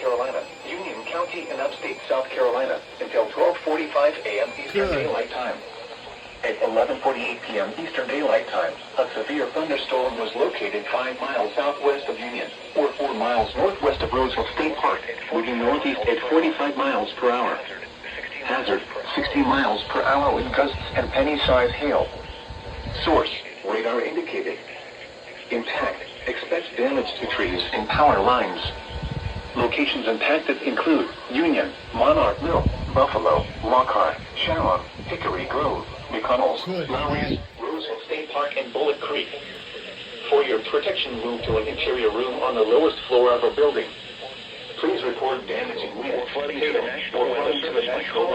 Carolina, Union County in upstate South Carolina, until 12:45 a.m. Eastern Daylight Time. At 11:48 p.m. Eastern Daylight Time, a severe thunderstorm was located 5 miles southwest of Union, or 4 miles northwest of Roseville State Park, moving northeast at 45 miles per hour. Hazard, 60 miles per hour with gusts and penny-sized hail. Source, radar indicated. Impact, expect damage to trees and power lines. Locations impacted include Union, Monarch Mill, Buffalo, Lockhart, Sharon, Hickory Grove, McConnell's, Lowry's, Roseville State Park, and Bullet Creek. For your protection, move to an interior room on the lowest floor of a building. Please report damaging wind, hail, or running to the national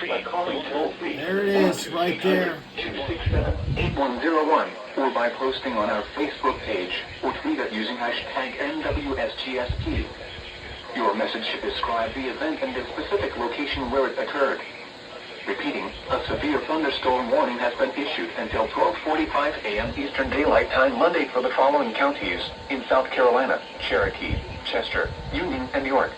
by calling toll-free. There it is, right there. 267-8101, or by posting on our Facebook page, or tweet it using hashtag NWSGSP. Your message should describe the event and the specific location where it occurred. Repeating, a severe thunderstorm warning has been issued until 12:45 a.m. Eastern Daylight Time Monday for the following counties in South Carolina: Cherokee, Chester, Union, and York.